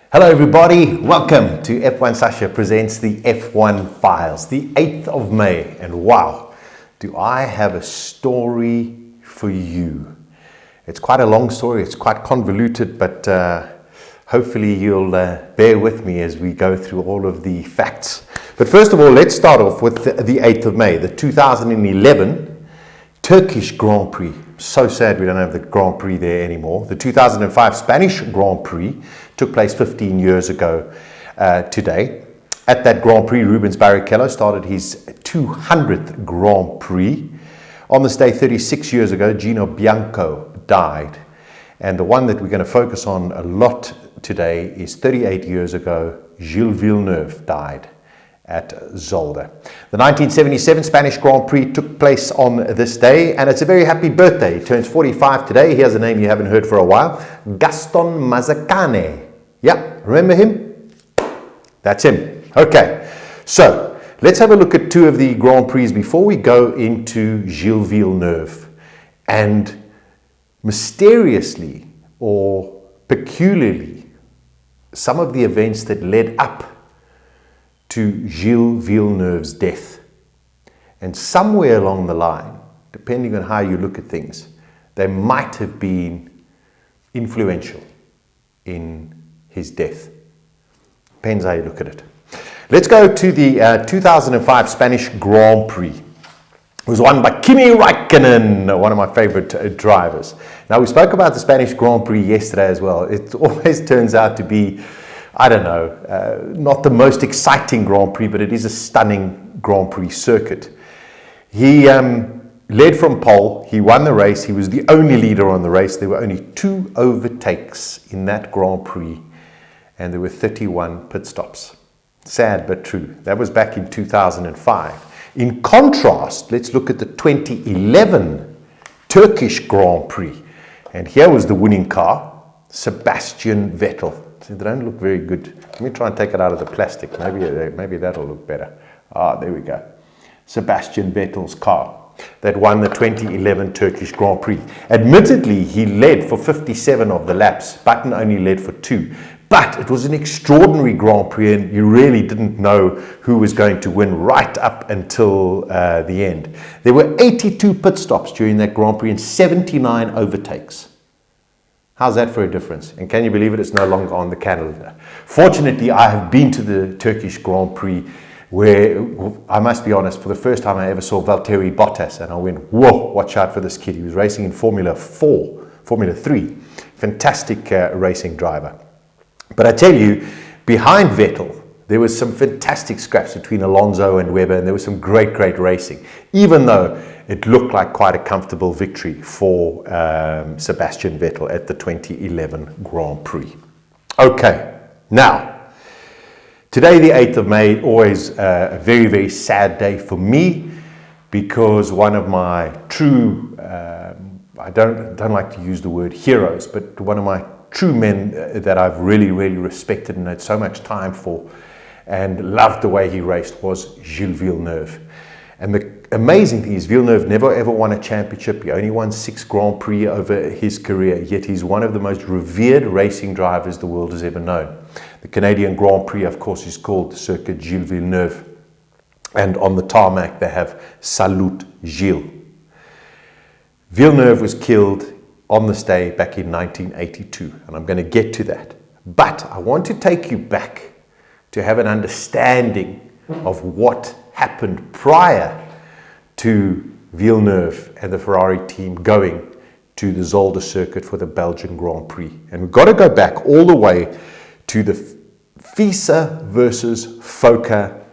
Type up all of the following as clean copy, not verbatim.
Hello everybody, welcome to F1 Sasha presents the F1 Files, the 8th of May, and wow, do I have a story for you. It's quite a long story, it's quite convoluted, but hopefully you'll bear with me as we go through all of the facts. But first of all, let's start off with the 8th of May, the 2011 Turkish Grand Prix. So sad we don't have the Grand Prix there anymore. The 2005 Spanish Grand Prix took place 15 years ago today. At that Grand Prix, Rubens Barrichello started his 200th Grand Prix. On this day, 36 years ago, Gino Bianco died. And the one that we're going to focus on a lot today is 38 years ago, Gilles Villeneuve died at Zolda. The 1977 Spanish Grand Prix took place on this day, and it's a very happy birthday. He turns 45 today. Here's a name you haven't heard for a while, Gaston Mazzacane. Yeah, remember him? That's him. Okay, so let's have a look at two of the Grand Prix before we go into Gilles Villeneuve and mysteriously or peculiarly some of the events that led up to Gilles Villeneuve's death. And somewhere along the line, depending on how you look at things, they might have been influential in his death. Depends how you look at it. Let's go to the 2005 Spanish Grand Prix. It was won by Kimi Räikkönen, one of my favorite drivers. Now, we spoke about the Spanish Grand Prix yesterday as well. It always turns out to be, I don't know, not the most exciting Grand Prix, but it is a stunning Grand Prix circuit. He led from pole, he won the race, he was the only leader on the race. There were only 2 overtakes in that Grand Prix, and there were 31 pit stops. Sad but true. That was back in 2005. In contrast, let's look at the 2011 Turkish Grand Prix. And here was the winning car, Sebastian Vettel. See, they don't look very good. Let me try and take it out of the plastic. Maybe that'll look better. There we go. Sebastian Vettel's car that won the 2011 Turkish Grand Prix. Admittedly, he led for 57 of the laps. Button only led for 2. But it was an extraordinary Grand Prix, and you really didn't know who was going to win right up until the end. There were 82 pit stops during that Grand Prix and 79 overtakes. How's that for a difference? And can you believe it? It's no longer on the calendar. Fortunately, I have been to the Turkish Grand Prix where, I must be honest, for the first time I ever saw Valtteri Bottas, and I went, whoa, watch out for this kid. He was racing in Formula 3. Fantastic racing driver. But I tell you, behind Vettel, there was some fantastic scraps between Alonso and Webber, and there was some great racing, even though it looked like quite a comfortable victory for Sebastian Vettel at the 2011 Grand Prix. Okay, now, today the 8th of May, always a very sad day for me, because one of my true, I don't like to use the word heroes, but one of my true men that I've really respected and had so much time for and loved the way he raced was Gilles Villeneuve. And the amazing thing is Villeneuve never ever won a championship. He only won 6 Grand Prix over his career, yet he's one of the most revered racing drivers the world has ever known. The Canadian Grand Prix, of course, is called the Circuit Gilles Villeneuve, and on the tarmac they have Salute Gilles. Villeneuve was killed on this day back in 1982, and I'm going to get to that. But I want to take you back to have an understanding of what happened prior to Villeneuve and the Ferrari team going to the Zolda circuit for the Belgian Grand Prix. And we've got to go back all the way to the Fisa versus Foca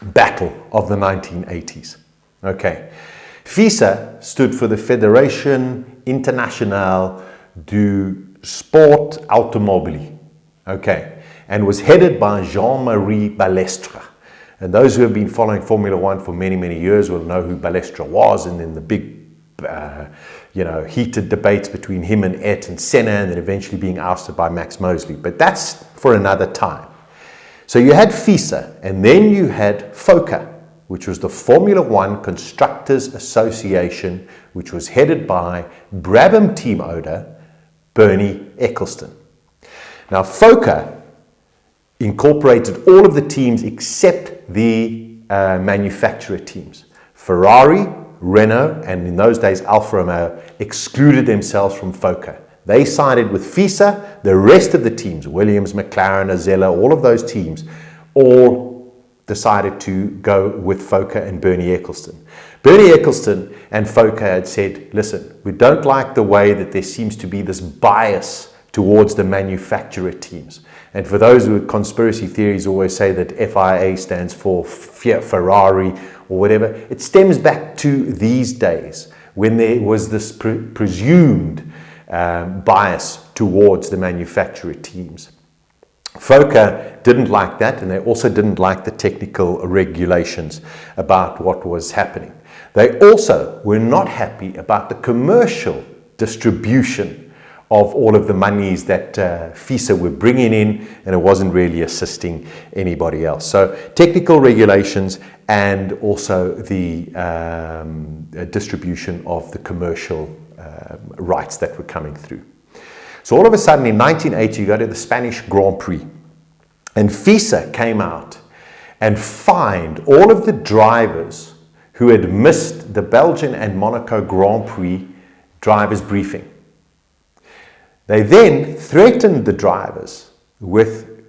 battle of the 1980s. Okay. Fisa stood for the Fédération Internationale du Sport Automobile, okay, and was headed by Jean-Marie Balestre. And those who have been following Formula One for many years will know who Balestre was, and then the big, heated debates between him and Ayrton Senna, and then eventually being ousted by Max Mosley. But that's for another time. So you had Fisa, and then you had Foca. which was the Formula One Constructors Association, which was headed by Brabham team owner Bernie Ecclestone. Now, Foca incorporated all of the teams except the manufacturer teams. Ferrari, Renault, and in those days Alfa Romeo excluded themselves from Foca. They sided with Fisa. The rest of the teams, Williams, McLaren, Azella, all of those teams, all decided to go with Foca and Bernie Ecclestone. Bernie Ecclestone and Foca had said, listen, we don't like the way that there seems to be this bias towards the manufacturer teams. And for those with conspiracy theories always say that FIA stands for Ferrari or whatever, it stems back to these days when there was this presumed bias towards the manufacturer teams. Foca didn't like that, and they also didn't like the technical regulations about what was happening. They also were not happy about the commercial distribution of all of the monies that Fisa were bringing in, and it wasn't really assisting anybody else. So technical regulations and also the distribution of the commercial rights that were coming through. So all of a sudden in 1980 you go to the Spanish Grand Prix, and Fisa came out and fined all of the drivers who had missed the Belgian and Monaco Grand Prix drivers briefing. They then threatened the drivers with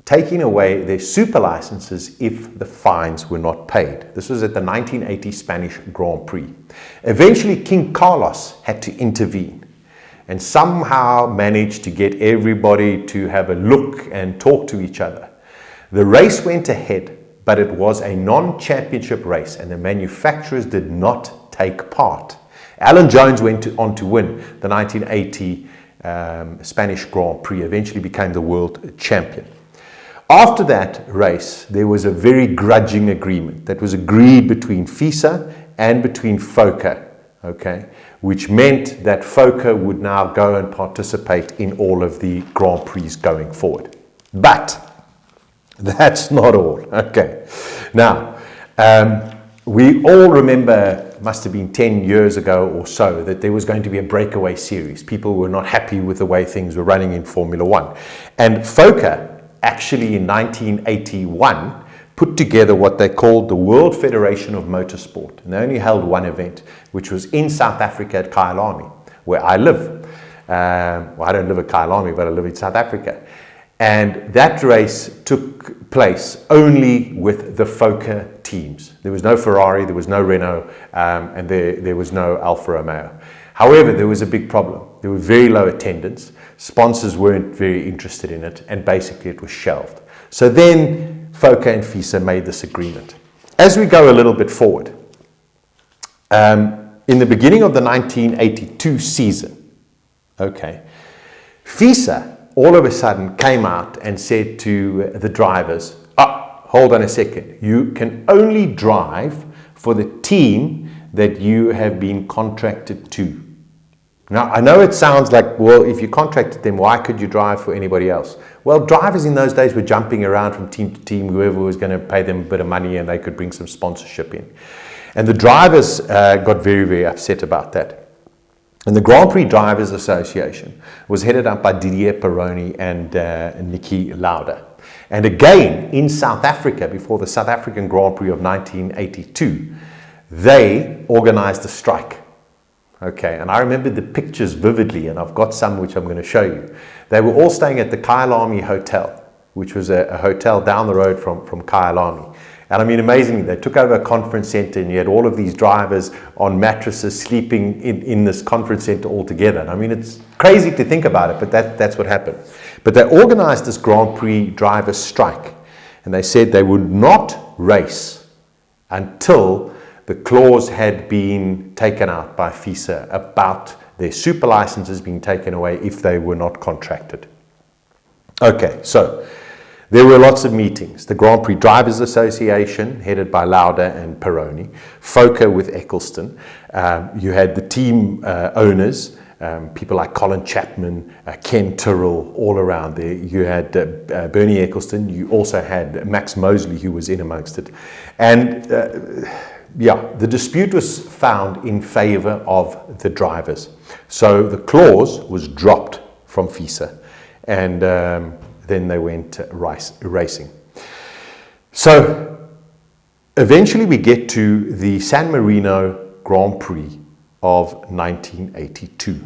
taking away their super licenses if the fines were not paid. This was at the 1980 Spanish Grand Prix. Eventually, King Carlos had to intervene and somehow managed to get everybody to have a look and talk to each other. The race went ahead, but it was a non-championship race and the manufacturers did not take part. Alan Jones went on to win the 1980 Spanish Grand Prix, eventually became the world champion. After that race, there was a very grudging agreement that was agreed between Fisa and between Foca, okay, which meant that Foca would now go and participate in all of the Grand Prix going forward. But that's not all, okay. Now, we all remember, must have been 10 years ago or so, that there was going to be a breakaway series. People were not happy with the way things were running in Formula One. And Foca, actually in 1981, put together what they called the World Federation of Motorsport. And they only held one event, which was in South Africa at Kyalami, where I live. Well, I don't live at Kyalami, but I live in South Africa. And that race took place only with the Foca teams. There was no Ferrari, there was no Renault, and there was no Alfa Romeo. However, there was a big problem. There were very low attendance. Sponsors weren't very interested in it, and basically it was shelved. So then Foca and Fisa made this agreement. As we go a little bit forward, in the beginning of the 1982 season, okay, Fisa all of a sudden came out and said to the drivers, hold on a second, you can only drive for the team that you have been contracted to. Now, I know it sounds like, well, if you contracted them, why could you drive for anybody else? Well, drivers in those days were jumping around from team to team, whoever was going to pay them a bit of money and they could bring some sponsorship in. And the drivers got very, very upset about that. And the Grand Prix Drivers Association was headed up by Didier Pironi and Niki Lauda. And again, in South Africa, before the South African Grand Prix of 1982, they organized a strike. Okay, and I remember the pictures vividly, and I've got some which I'm going to show you. They were all staying at the Kyalami Hotel, which was a hotel down the road from Kyalami. And I mean, amazingly, they took over a conference center, and you had all of these drivers on mattresses sleeping in this conference center all together. And I mean, it's crazy to think about it, but that's what happened. But they organized this Grand Prix drivers' strike, and they said they would not race until the clause had been taken out by Fisa about their super licenses being taken away if they were not contracted. Okay, so there were lots of meetings. The Grand Prix Drivers Association, headed by Lauda and Pironi, Foca with Ecclestone. You had the team owners, people like Colin Chapman, Ken Tyrrell, all around there. You had Bernie Eccleston. You also had Max Mosley, who was in amongst it. And the dispute was found in favor of the drivers. So the clause was dropped from Fisa, and then they went racing. So eventually we get to the San Marino Grand Prix of 1982.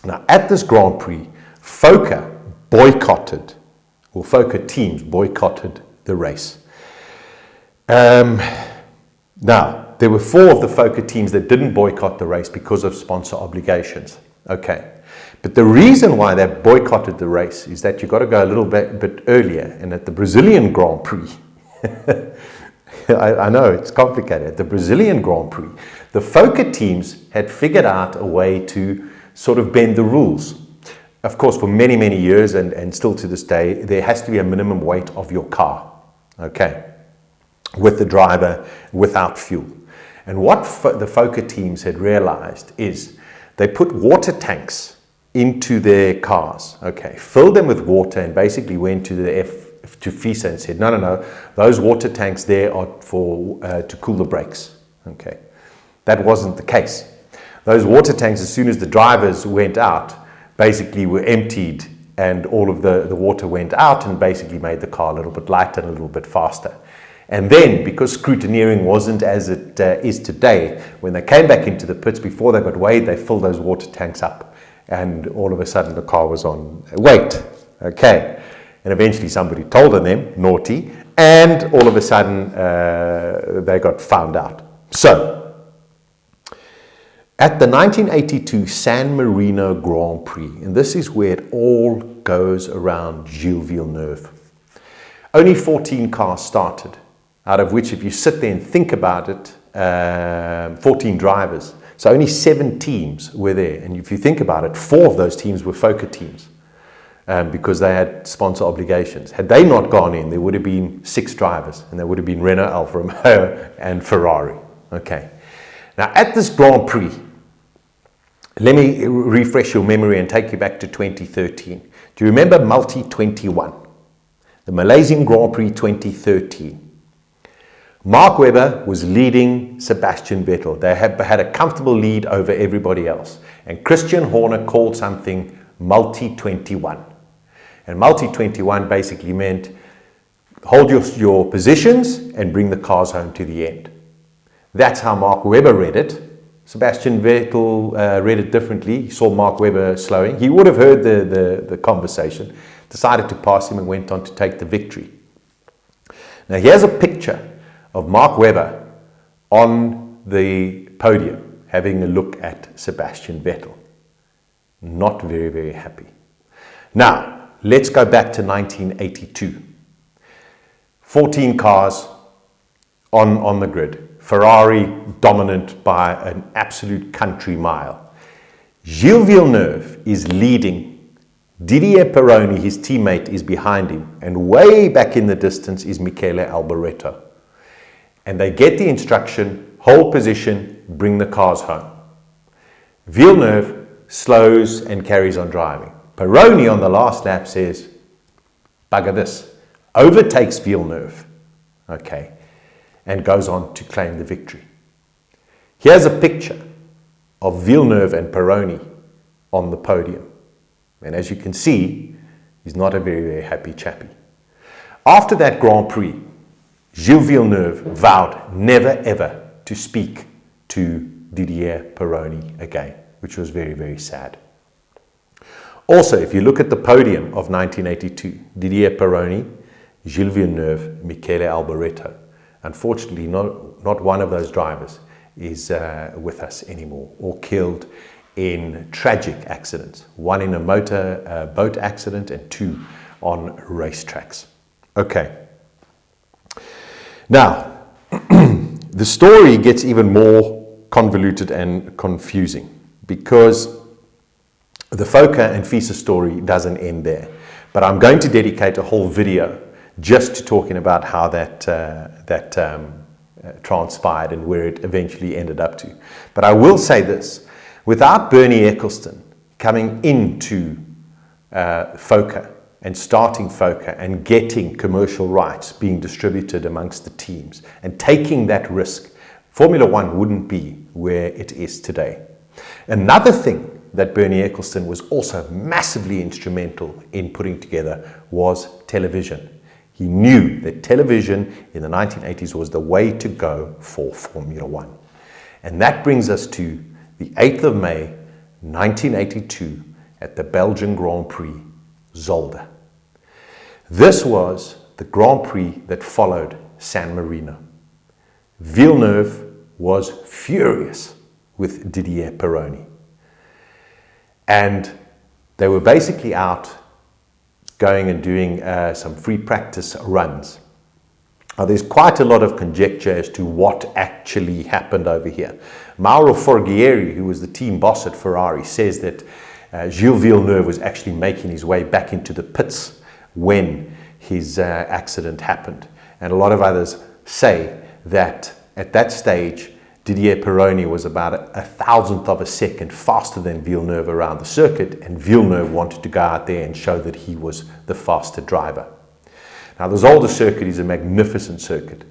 Now, at this Grand Prix, Foca teams boycotted the race. Now, there were 4 of the Foca teams that didn't boycott the race because of sponsor obligations. Okay. But the reason why they boycotted the race is that you've got to go a little bit earlier. And at the Brazilian Grand Prix, I know it's complicated. At the Brazilian Grand Prix, the Foca teams had figured out a way to sort of bend the rules. Of course, for many, many years, and still to this day, there has to be a minimum weight of your car, okay, with the driver, without fuel. And what the Foca teams had realized is they put water tanks into their cars, okay, filled them with water, and basically went to to Fisa and said, no, those water tanks there are for to cool the brakes. Okay, that wasn't the case. Those water tanks, as soon as the drivers went out, basically were emptied, and all of the water went out and basically made the car a little bit lighter and a little bit faster. And then, because scrutineering wasn't as it is today, when they came back into the pits before they got weighed, they filled those water tanks up, and all of a sudden the car was on weight. Okay. And eventually somebody told on them, naughty, and all of a sudden they got found out. So, at the 1982 San Marino Grand Prix, and this is where it all goes around Gilles Villeneuve, only 14 cars started, out of which, if you sit there and think about it, 14 drivers. So only 7 teams were there. And if you think about it, 4 of those teams were Foca teams. Because they had sponsor obligations. Had they not gone in, there would have been 6 drivers, and there would have been Renault, Alfa Romeo, and Ferrari. Okay. Now, at this Grand Prix, let me refresh your memory and take you back to 2013. Do you remember Multi 21? The Malaysian Grand Prix 2013. Mark Webber was leading Sebastian Vettel. They had a comfortable lead over everybody else. And Christian Horner called something Multi 21. And Multi 21 basically meant hold your positions and bring the cars home to the end. That's how Mark Webber read it. Sebastian Vettel read it differently. He saw Mark Webber slowing. He would have heard the conversation, decided to pass him, and went on to take the victory. Now here's a picture of Mark Webber on the podium having a look at Sebastian Vettel. Not very, very happy. Now, let's go back to 1982. 14 cars on the grid. Ferrari dominant by an absolute country mile. Gilles Villeneuve is leading. Didier Pironi, his teammate, is behind him. And way back in the distance is Michele Alboreto. And they get the instruction, hold position, bring the cars home. Villeneuve slows and carries on driving. Pironi on the last lap says, bugger this, overtakes Villeneuve, okay, and goes on to claim the victory. Here's a picture of Villeneuve and Pironi on the podium. And as you can see, he's not a very, very happy chappy. After that Grand Prix, Gilles Villeneuve vowed never ever to speak to Didier Pironi again, which was very, very sad. Also, if you look at the podium of 1982, Didier Pironi, Gilles Villeneuve, Michele Alboreto. Unfortunately, not one of those drivers is with us anymore, or killed in tragic accidents. One in a boat accident, and 2 on racetracks. Okay. Now, the story gets even more convoluted and confusing, because the Foca and Fisa story doesn't end there. But I'm going to dedicate a whole video just to talking about how that transpired and where it eventually ended up to. But I will say this. Without Bernie Ecclestone coming into Foca and starting Foca and getting commercial rights being distributed amongst the teams and taking that risk, Formula One wouldn't be where it is today. Another thing that Bernie Ecclestone was also massively instrumental in putting together was television. He knew that television in the 1980s was the way to go for Formula One. And that brings us to the 8th of May, 1982, at the Belgian Grand Prix, Zolda. This was the Grand Prix that followed San Marino. Villeneuve was furious with Didier Pironi. And they were basically out going and doing some free practice runs. Now, there's quite a lot of conjecture as to what actually happened over here. Mauro Forghieri, who was the team boss at Ferrari, says that Gilles Villeneuve was actually making his way back into the pits when his accident happened. And a lot of others say that at that stage, Didier Pironi was about a thousandth of a second faster than Villeneuve around the circuit, and Villeneuve wanted to go out there and show that he was the faster driver. Now, the Zolda circuit is a magnificent circuit,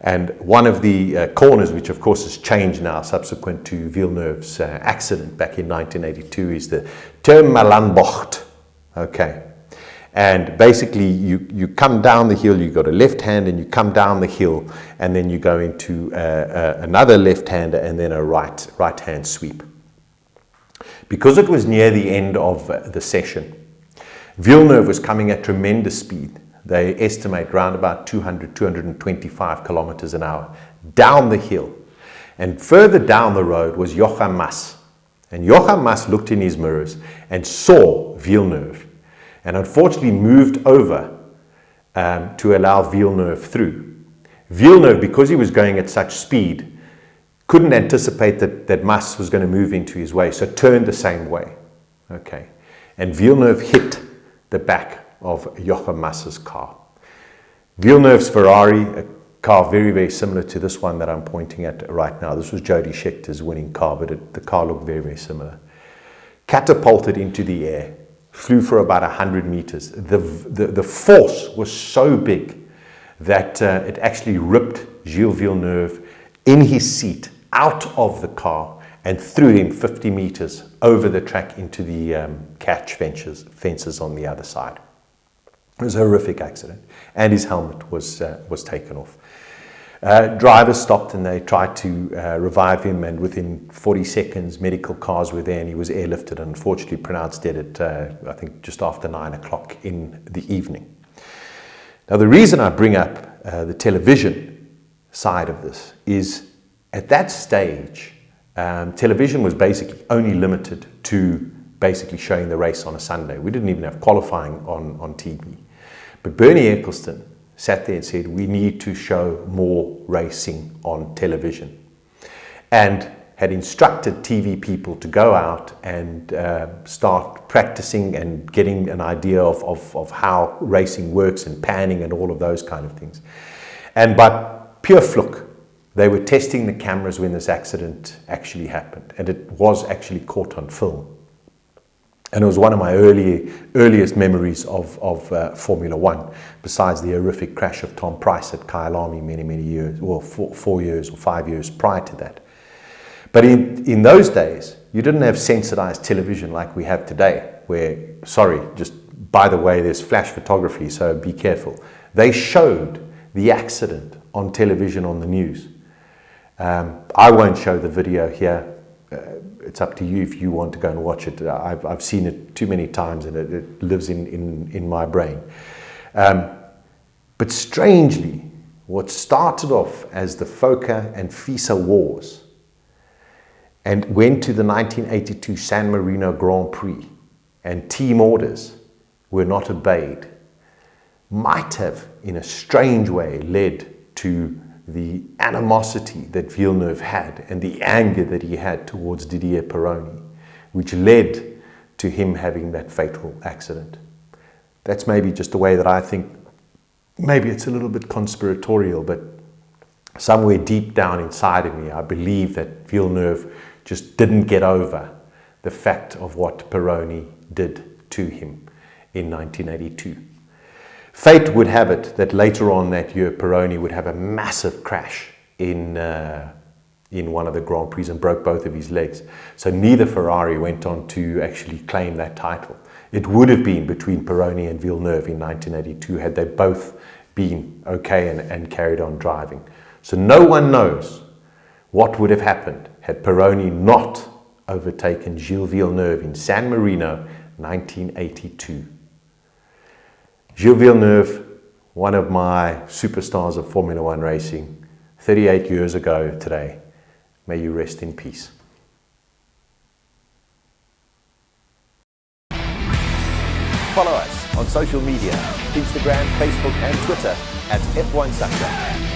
and one of the corners, which of course has changed now subsequent to Villeneuve's accident back in 1982, is the Tourmalanbocht. Okay. And basically, you come down the hill, you got a left hand, and you come down the hill, and then you go into another left-hander and then a right-hand sweep. Because it was near the end of the session, Villeneuve was coming at tremendous speed. They estimate around about 200, 225 kilometers an hour down the hill. And further down the road was Joachim Mas. And Joachim Mas looked in his mirrors and saw Villeneuve, and unfortunately moved over to allow Villeneuve through. Villeneuve, because he was going at such speed, couldn't anticipate that Mas was going to move into his way, so turned the same way. Okay, and Villeneuve hit the back of Joachim Mas's car. Villeneuve's Ferrari, a car very, very similar to this one that I'm pointing at right now. This was Jody Schechter's winning car, but the car looked very, very similar. Catapulted into the air. Flew for about 100 meters. The force was so big that it actually ripped Gilles Villeneuve in his seat out of the car and threw him 50 meters over the track into the catch fences on the other side. It was a horrific accident, and his helmet was taken off. Drivers stopped and they tried to revive him, and within 40 seconds medical cars were there and he was airlifted and unfortunately pronounced dead at I think just after 9 o'clock in the evening. Now, the reason I bring up the television side of this is at that stage television was basically only limited to basically showing the race on a Sunday. We didn't even have qualifying on TV. But Bernie Ecclestone sat there and said, we need to show more racing on television, and had instructed TV people to go out and start practicing and getting an idea of how racing works and panning and all of those kind of things. And by pure fluke, they were testing the cameras when this accident actually happened, and it was actually caught on film. And it was one of my earliest memories of Formula One, besides the horrific crash of Tom Price at Kyalami many years, well, 4 years or 5 years prior to that. But in those days, you didn't have sensitized television like we have today, where, sorry, just by the way, there's flash photography, so be careful. They showed the accident on television on the news. I won't show the video here. It's up to you if you want to go and watch it. I've seen it too many times and it lives in my brain. But strangely, what started off as the Foca and Fisa wars and went to the 1982 San Marino Grand Prix, and team orders were not obeyed, might have, in a strange way, led to the animosity that Villeneuve had and the anger that he had towards Didier Pironi, which led to him having that fatal accident. That's maybe just the way that I think. Maybe it's a little bit conspiratorial, but somewhere deep down inside of me, I believe that Villeneuve just didn't get over the fact of what Pironi did to him in 1982. Fate would have it that later on that year, Pironi would have a massive crash in one of the Grand Prix and broke both of his legs. So neither Ferrari went on to actually claim that title. It would have been between Pironi and Villeneuve in 1982 had they both been okay and carried on driving. So no one knows what would have happened had Pironi not overtaken Gilles Villeneuve in San Marino, 1982. Gilles Villeneuve, one of my superstars of Formula One racing, 38 years ago today. May you rest in peace. Follow us on social media, Instagram, Facebook and Twitter at F1 Sasha.